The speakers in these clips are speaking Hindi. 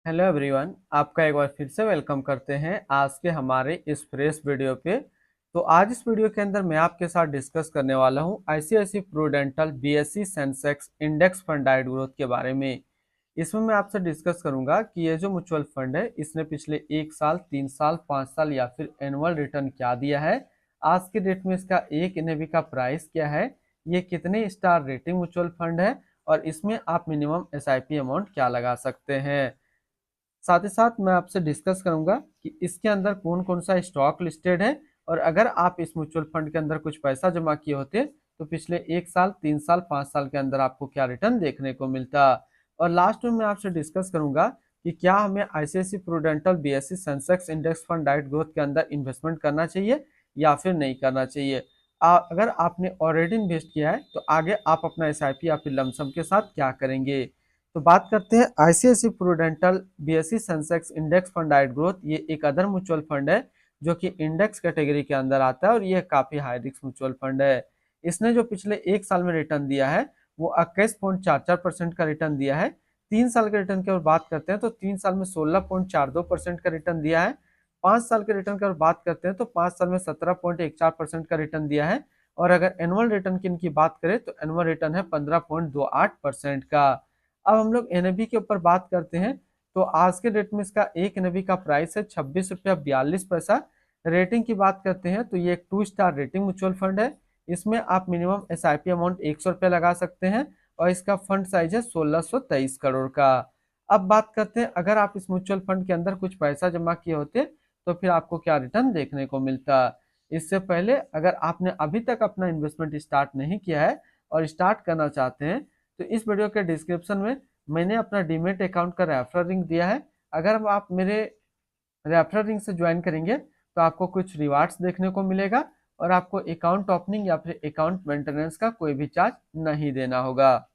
हेलो एवरीवन, आपका एक बार फिर से वेलकम करते हैं आज के हमारे इस फ्रेश वीडियो पे। तो आज इस वीडियो के अंदर मैं आपके साथ डिस्कस करने वाला हूं ICIC Prudential BSE Sensex index fund डाइट ग्रोथ के बारे में। इसमें मैं आपसे डिस्कस करूंगा कि ये जो म्यूचुअल फंड है इसने पिछले 1 साल, 3 साल, 5 साल या फिर एनुअल रिटर्न क्या दिया है, आज के डेट में इसका एक एनएवी का प्राइस क्या है, ये कितने स्टार रेटिंग म्यूचुअल फंड है और इसमें आप मिनिमम एसआईपी अमाउंट क्या लगा सकते हैं। साथ ही साथ मैं आपसे डिस्कस करूंगा कि इसके अंदर कौन कौन सा स्टॉक लिस्टेड है और अगर आप इस म्यूचुअल फंड के अंदर कुछ पैसा जमा किए होते तो पिछले 1 साल, 3 साल, 5 साल के अंदर आपको क्या रिटर्न देखने को मिलता। और लास्ट में मैं आपसे डिस्कस करूंगा कि क्या हमें ICIC Prudential BSE Sensex index fund डाइट ग्रोथ के अंदर इन्वेस्टमेंट करना चाहिए या फिर नहीं करना चाहिए। अगर आपने ऑलरेडी इन्वेस्ट किया है तो आगे आप अपना एसआईपी या फिर लमसम के साथ क्या करेंगे। तो बात करते हैं ICIC Prudential BSE Sensex index fund डाइट ग्रोथ। ये एक अदर म्यूचुअल फंड है जो कि इंडेक्स कैटेगरी के अंदर आता है और ये काफी हाई रिस्क म्यूचुअल फंड है। इसने जो पिछले 1 साल में रिटर्न दिया है वो 21.44% का रिटर्न दिया है। 3 साल के रिटर्न की अगर बात करते हैं तो 3 साल में 16.42% का रिटर्न दिया है। 5 साल के रिटर्न की अगर बात करते हैं तो 5 साल में 17.14% का रिटर्न दिया है। और अगर एनुअल रिटर्न की इनकी बात करें तो एनुअल रिटर्न है 15.28% का। अब हम लोग एनएबी के ऊपर बात करते हैं तो आज के डेट में इसका एक एनएबी का प्राइस है 26 रुपया 42 पैसा। रेटिंग की बात करते हैं तो ये एक 2 स्टार रेटिंग म्यूचुअल फंड है। इसमें आप मिनिमम एसआईपी अमाउंट 100 रुपया लगा सकते हैं और इसका फंड साइज है 1623 करोड़ का। अब बात करते हैं अगर आप इस म्यूचुअल फंड के अंदर कुछ पैसा जमा किए होते तो फिर आपको क्या रिटर्न देखने को मिलता। इससे पहले अगर आपने अभी तक अपना इन्वेस्टमेंट स्टार्ट नहीं किया है और स्टार्ट करना चाहते हैं तो इस वीडियो के डिस्क्रिप्शन में मैंने अपना डीमेट अकाउंट का रेफरल लिंक दिया है। अगर आप मेरे रेफरल लिंक से ज्वाइन करेंगे तो आपको कुछ रिवार्ड्स देखने को मिलेगा और आपको अकाउंट ओपनिंग या फिर अकाउंट मेंटेनेंस का कोई भी चार्ज नहीं देना होगा।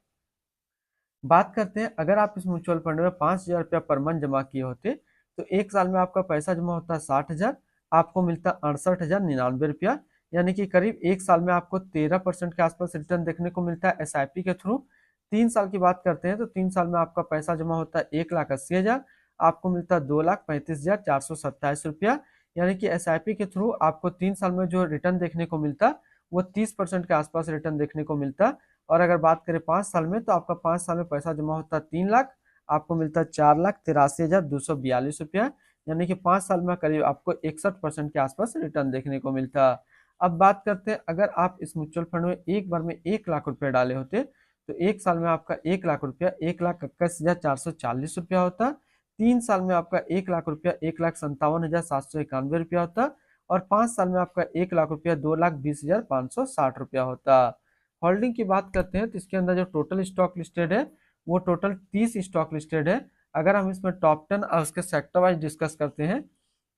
बात करते हैं अगर आप इस म्यूचुअल फंड में 5,000 रुपया पर मंथ जमा किए होते तो 1 साल में आपका पैसा जमा होता है 60,000, आपको मिलता 68,099 रुपया। यानी कि करीब 1 साल में आपको 13% के आसपास रिटर्न देखने को मिलता है एसआईपी के थ्रू। 3 साल की बात करते हैं तो 3 साल में आपका पैसा जमा होता है 1,80,000, आपको मिलता है 2,35,427 रुपया। यानी कि एसआईपी के थ्रू आपको 3 साल में जो रिटर्न देखने को मिलता वो 30% के आसपास रिटर्न देखने को मिलता। और अगर बात करें 5 साल में तो आपका 5 साल में पैसा जमा होता है 3 लाख, आपको मिलता है 4,83,242 रुपया। यानी कि 5 साल में करीब आपको 61% के आसपास रिटर्न देखने को मिलता। अब बात करते हैं अगर आप इस म्यूचुअल फंड में एक बार में 1 लाख रुपए डाले होते तो 1 साल में आपका 1 लाख रुपया 1,21,440 रुपया होता। 3 साल में आपका 1 लाख रुपया 1,57,791 रुपया होता। और 5 साल में आपका 1 लाख रुपया 2,20,560 रुपया होता। होल्डिंग की बात करते हैं तो इसके अंदर जो टोटल स्टॉक लिस्टेड है वो टोटल 30 स्टॉक लिस्टेड है। अगर हम इसमें टॉप 10 और उसके सेक्टर वाइज डिस्कस करते हैं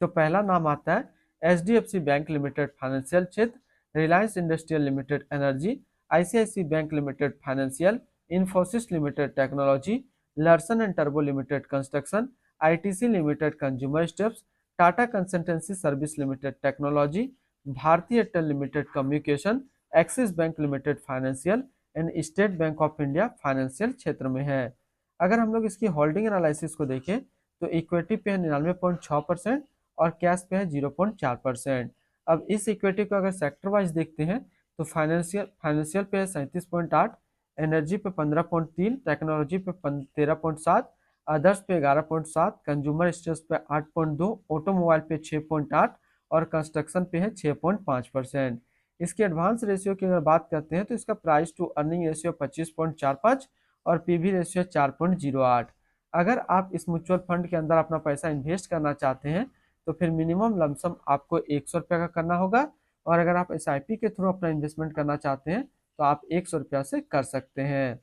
तो पहला नाम आता है एचडीएफसी बैंक लिमिटेड फाइनेंशियल क्षेत्र, Reliance Industrial limited energy, ICICI bank limited financial, Infosys limited technology, Larsen and टर्बो limited construction, ITC limited consumer staples, Tata consultancy service limited technology, Bharti Airtel limited communication, Axis bank limited financial and State Bank of India financial क्षेत्र में है। अगर हम लोग इसकी होल्डिंग एनालिसिस को देखें तो इक्विटी पे है 99.6% और कैश पे है 0.4%। अब इस इक्विटी को अगर सेक्टर वाइज देखते हैं तो फाइनेंशियल फाइनेंशियल पे है 37.8, एनर्जी पे 15.3, टेक्नोलॉजी पे 13.7, अदर्स पे 11.7, कंज्यूमर स्टेट्स पे 8.2, ऑटोमोबाइल पे 6.8 और कंस्ट्रक्शन पे है 6.5%। इसकी एडवांस रेशियो की अगर बात करते हैं तो इसका प्राइस टू अर्निंग रेशियो 25.45 और पीवी रेशियो 4.08। अगर आप इस म्यूचुअल फंड के अंदर अपना पैसा इन्वेस्ट करना चाहते हैं तो फिर मिनिमम लमसम आपको 100 रुपया का करना होगा और अगर आप एसआईपी के थ्रू अपना इन्वेस्टमेंट करना चाहते हैं तो आप 100 रुपया से कर सकते हैं।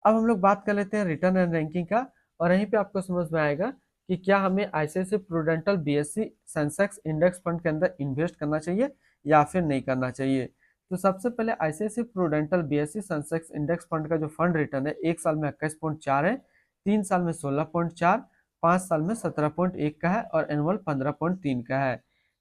अब हम लोग बात कर लेते हैं रिटर्न एंड रैंकिंग का और यहीं पे आपको समझ में आएगा कि क्या हमें ICIC Prudential BSE Sensex index fund के अंदर इन्वेस्ट करना चाहिए या फिर नहीं करना चाहिए। तो सबसे पहले ICIC Prudential BSE Sensex index fund का जो फंड रिटर्न है 1 साल में 21.4 है, 3 साल में 16.4, 5 साल में 17.1 का है और एनुअल 15.3 का है।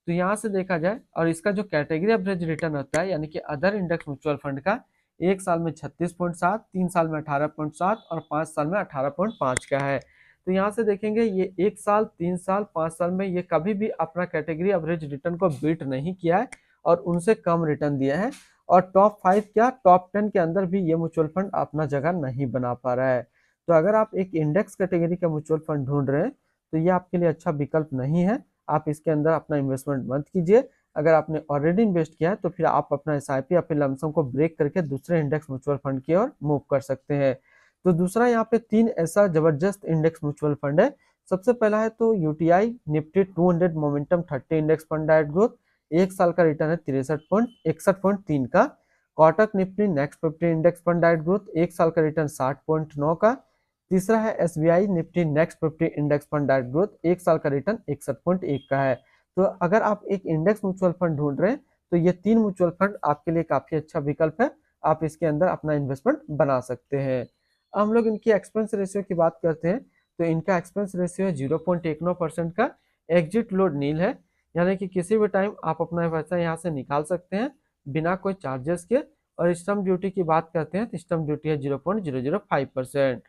तो यहाँ से देखा जाए और इसका जो कैटेगरी एवरेज रिटर्न होता है यानी कि अदर इंडेक्स म्यूचुअल फंड का 1 साल में 36.7, 3 साल में 18.7 और 5 साल में 18.5 का है। तो यहाँ से देखेंगे ये 1 साल, 3 साल, 5 साल में ये कभी भी अपना कैटेगरी एवरेज रिटर्न को बीट नहीं किया है और उनसे कम रिटर्न दिया है। और टॉप 5 क्या टॉप 10 के अंदर भी ये म्यूचुअल फंड अपना जगह नहीं बना पा रहा है। तो अगर आप एक इंडेक्स कैटेगरी का म्यूचुअल फंड ढूंढ रहे हैं तो ये आपके लिए अच्छा विकल्प नहीं है। आप इसके अंदर अपना इन्वेस्टमेंट मत कीजिए। अगर आपने ऑलरेडी इन्वेस्ट किया है तो फिर आप अपना एसआईपी या फिर लमसम को ब्रेक करके दूसरे इंडेक्स म्यूचुअल फंड की ओर मूव कर सकते हैं। तो दूसरा यहाँ पे 3 ऐसा जबरदस्त इंडेक्स म्यूचुअल फंड है। सबसे पहला है तो UTI Nifty 200 momentum 30 index fund direct growth, 1 साल का रिटर्न है 63.61.3 का। Kotak Nifty next 50 index fund direct growth, 1 साल का रिटर्न 60.9 का। तीसरा है SBI Nifty next 50 index fund direct growth, 1 साल का रिटर्न 61.1 का है। तो अगर आप एक इंडेक्स म्यूचुअल फंड ढूंढ रहे हैं तो ये 3 म्यूचुअल फंड आपके लिए काफी अच्छा विकल्प है। आप इसके अंदर अपना इन्वेस्टमेंट बना सकते हैं। अब हम लोग इनकी एक्सपेंस रेशियो की बात करते हैं तो इनका एक्सपेंस रेशियो है 0.19% का। एग्जिट लोड नील है, यानी कि किसी भी टाइम आप अपना पैसा यहाँ से निकाल सकते हैं बिना कोई चार्जेस के। और स्टम्प ड्यूटी की बात करते हैं तो स्टम्प ड्यूटी है 0.005%।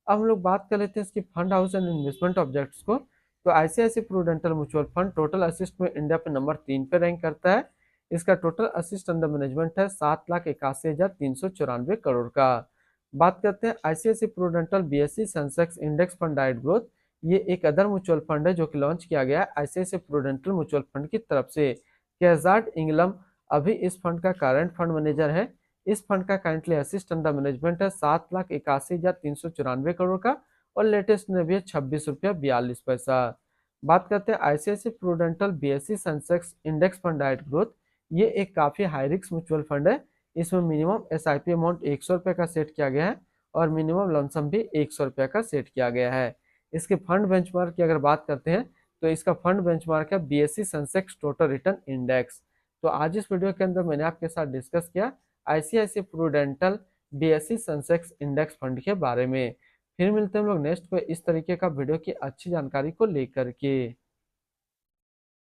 अब हम लोग बात कर लेते हैं इसकी fund house and investment objects को। तो ICIC Prudential mutual fund total assist में इंडिया पे नंबर 3 पे रैंक करता है। इसका टोटल असिस्ट अंडर मैनेजमेंट है 7,81,394 करोड़ का। बात करते हैं ICIC Prudential BSE Sensex index fund डाइट ग्रोथ। ये एक अदर म्यूचुअल फंड है जो कि लॉन्च किया गया है आईसीआईसी प्रूडेंटल म्यूचुअल फंड की तरफ से। कैजार्ड इंगलम अभी इस फंड का करंट फंड मैनेजर है। इस फंड का करंटली असिस्ट अंडर मैनेजमेंट है 7,81,394 करोड़ का और लेटेस्ट में भी है 26 रुपया 42 पैसा। बात करते हैं ICIC Prudential BSE Sensex index fund डाइट ग्रोथ। ये एक काफी हाई रिस्क म्यूचुअल फंड है। इसमें मिनिमम एसआईपी अमाउंट 100 रुपये का सेट किया गया है और मिनिमम लमसम भी 100 रुपये का सेट किया गया है। इसके फंड बेंचमार्क की अगर बात करते हैं तो इसका फंड बेंचमार्क है BSE Sensex total return index. तो आज इस वीडियो के अंदर मैंने आपके साथ डिस्कस किया ICIC Prudential BSE Sensex index fund के बारे में। फिर मिलते हैं हम लोग नेक्स्ट पे इस तरीके का वीडियो की अच्छी जानकारी को लेकर के।